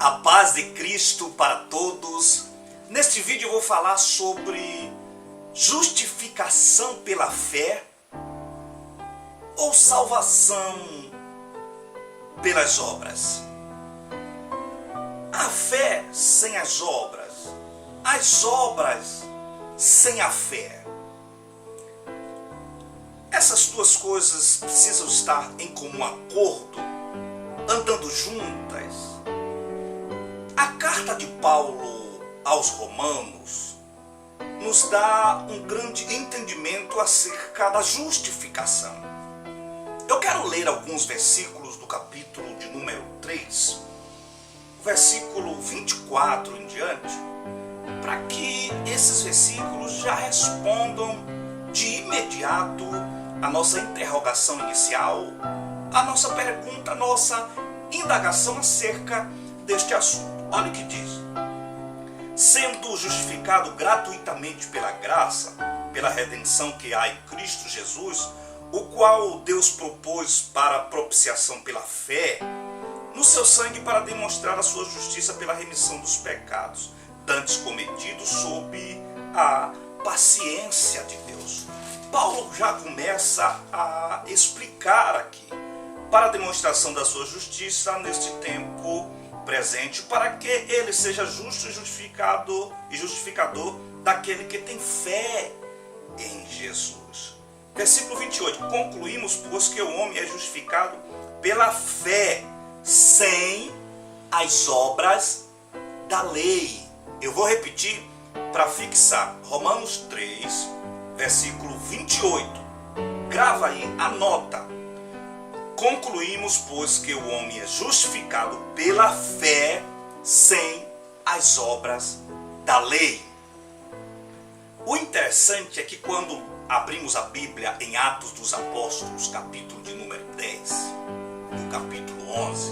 A paz de Cristo para todos. Neste vídeo eu vou falar sobre justificação pela fé ou salvação pelas obras. A fé sem as obras sem a fé. Essas duas coisas precisam estar em comum acordo, andando juntas. A carta de Paulo aos Romanos nos dá um grande entendimento acerca da justificação. Eu quero ler alguns versículos do capítulo de número 3, versículo 24 em diante, para que esses versículos já respondam de imediato a nossa interrogação inicial, a nossa pergunta, a nossa indagação acerca deste assunto. Olha o que diz: sendo justificado gratuitamente pela graça, pela redenção que há em Cristo Jesus, o qual Deus propôs para propiciação pela fé, no seu sangue para demonstrar a sua justiça pela remissão dos pecados, dantes cometidos sob a paciência de Deus. Paulo já começa a explicar aqui, para a demonstração da sua justiça neste tempo presente, para que ele seja justo e justificador daquele que tem fé em Jesus. Versículo 28. Concluímos, pois, que o homem é justificado pela fé, sem as obras da lei. Eu vou repetir para fixar. Romanos 3, versículo 28. Grava aí, anota. Concluímos, pois, que o homem é justificado pela fé, sem as obras da lei. O interessante é que quando abrimos a Bíblia em Atos dos Apóstolos, capítulo de número 10, no capítulo 11,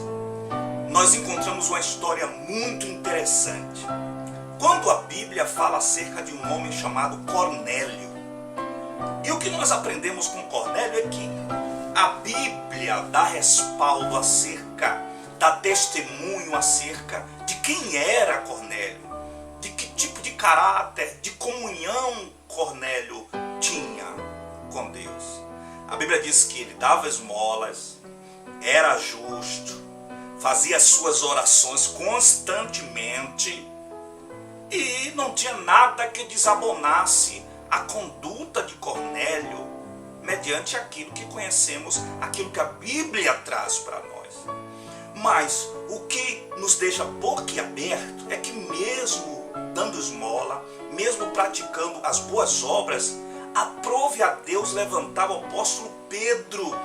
nós encontramos uma história muito interessante. Quando a Bíblia fala acerca de um homem chamado Cornélio. E o que nós aprendemos com Cornélio é que a Bíblia dá respaldo acerca, dá testemunho acerca de quem era Cornélio, de que tipo de caráter, de comunhão Cornélio tinha com Deus. A Bíblia diz que ele dava esmolas, era justo, fazia as suas orações constantemente e não tinha nada que desabonasse a conduta de Cornélio mediante aquilo que conhecemos, aquilo que a Bíblia traz para nós. Mas o que nos deixa boquiaberto é que mesmo dando esmola, mesmo praticando as boas obras, aprove a Deus levantar o apóstolo Pedro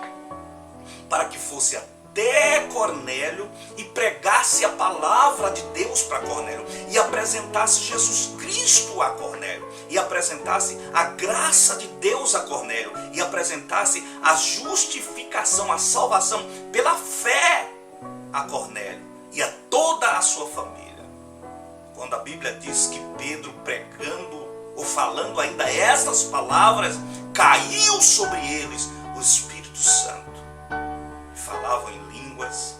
para que fosse até Cornélio e pregasse a palavra de Deus para Cornélio e apresentasse Jesus Cristo a Cornélio e apresentasse a graça de Deus a Cornélio e apresentasse a justificação, a salvação pela fé a Cornélio e a toda a sua família. Quando a Bíblia diz que Pedro, pregando ou falando ainda estas palavras, caiu sobre eles o Espírito Santo. Falavam em línguas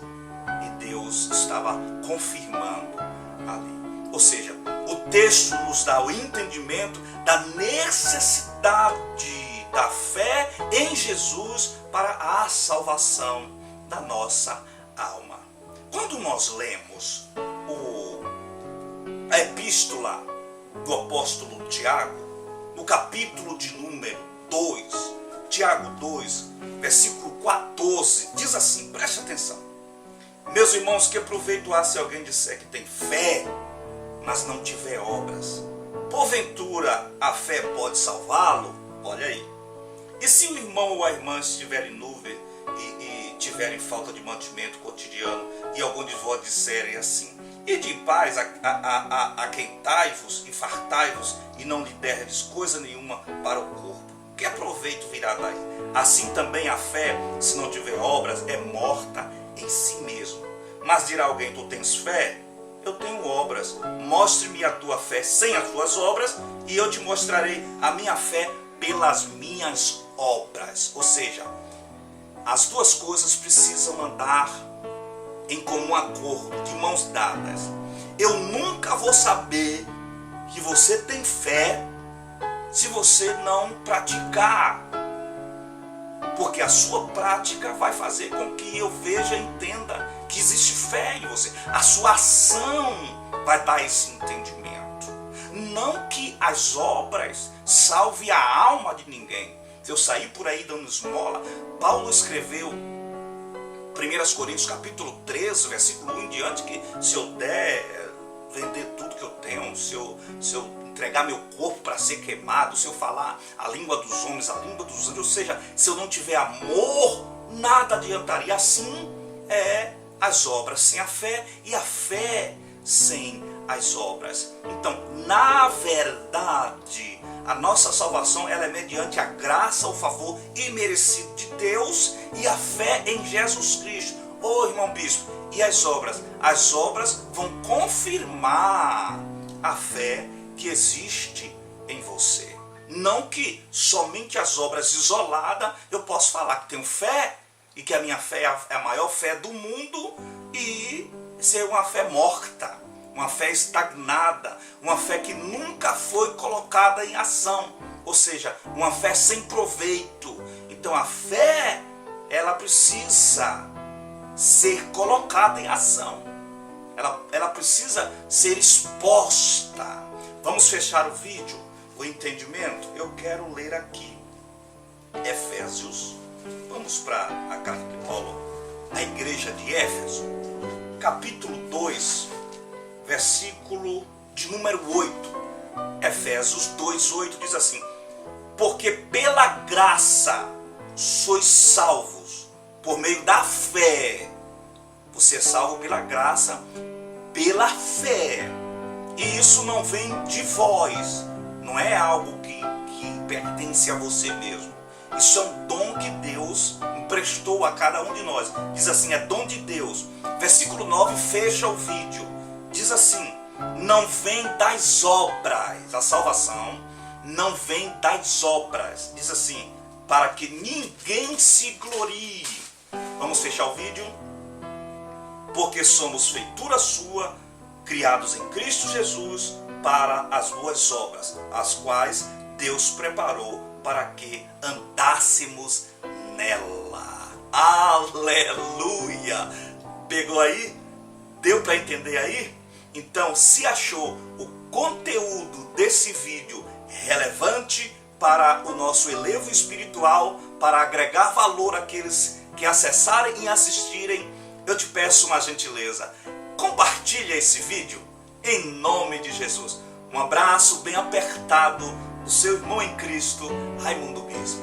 e Deus estava confirmando ali. Ou seja, o texto nos dá o entendimento da necessidade da fé em Jesus para a salvação da nossa alma. Quando nós lemos a epístola do apóstolo Tiago, no capítulo de número 2, Tiago 2, versículo 14, diz assim, preste atenção: meus irmãos, que proveito há se alguém disser que tem fé, mas não tiver obras? Porventura a fé pode salvá-lo? Olha aí. E se o irmão ou a irmã estiverem nuvem e tiverem falta de mantimento cotidiano, e algum de vós disserem assim: ide em paz, aquentai-vos e fartai-vos, e não lhe derdes coisa nenhuma para o corpo, que proveito virá daí? Assim também a fé, se não tiver obras, é morta em si mesmo. Mas dirá alguém: tu tens fé? Eu tenho obras. Mostre-me a tua fé sem as tuas obras, e eu te mostrarei a minha fé pelas minhas obras. Ou seja, as duas coisas precisam andar em comum acordo, de mãos dadas, eu nunca vou saber que você tem fé se você não praticar. Porque a sua prática vai fazer com que eu veja e entenda que existe fé em você. A sua ação vai dar esse entendimento. Não que as obras salvem a alma de ninguém. Se eu sair por aí dando esmola, Paulo escreveu 1 Coríntios capítulo 13, versículo 1 em diante, que se eu der vender tudo que eu tenho, se eu entregar meu corpo para ser queimado, se eu falar a língua dos homens, a língua dos anjos, ou seja, se eu não tiver amor, nada adiantaria. Assim é as obras sem a fé e a fé sem as obras. Então, na verdade, a nossa salvação ela é mediante a graça, o favor imerecido de Deus e a fé em Jesus Cristo. Ô irmão bispo, e as obras? As obras vão confirmar a fé que existe em você. Não que somente as obras isoladas eu posso falar que tenho fé e que a minha fé é a maior fé do mundo e ser uma fé morta, uma fé estagnada, uma fé que nunca foi colocada em ação, ou seja, uma fé sem proveito. Então a fé, ela precisa ser colocada em ação, ela precisa ser exposta. Vamos fechar o vídeo, o entendimento? Eu quero ler aqui Efésios. Vamos para a carta de Paulo à igreja de Éfeso, capítulo 2, versículo de número 8. Efésios 2:8 diz assim: porque pela graça sois salvos por meio da fé. Você é salvo pela graça, pela fé. E isso não vem de vós, não é algo que pertence a você mesmo. Isso é um dom que Deus emprestou a cada um de nós. Diz assim, é dom de Deus. Versículo 9 fecha o vídeo. Diz assim, não vem das obras. A salvação não vem das obras. Diz assim, para que ninguém se glorie. Vamos fechar o vídeo? Porque somos feitura sua, criados em Cristo Jesus para as boas obras, as quais Deus preparou para que andássemos nela. Aleluia! Pegou aí? Deu para entender aí? Então, se achou o conteúdo desse vídeo relevante para o nosso elevo espiritual, para agregar valor àqueles que acessarem e assistirem, eu te peço uma gentileza. Compartilha esse vídeo em nome de Jesus. Um abraço bem apertado do seu irmão em Cristo, Raimundo Bispo.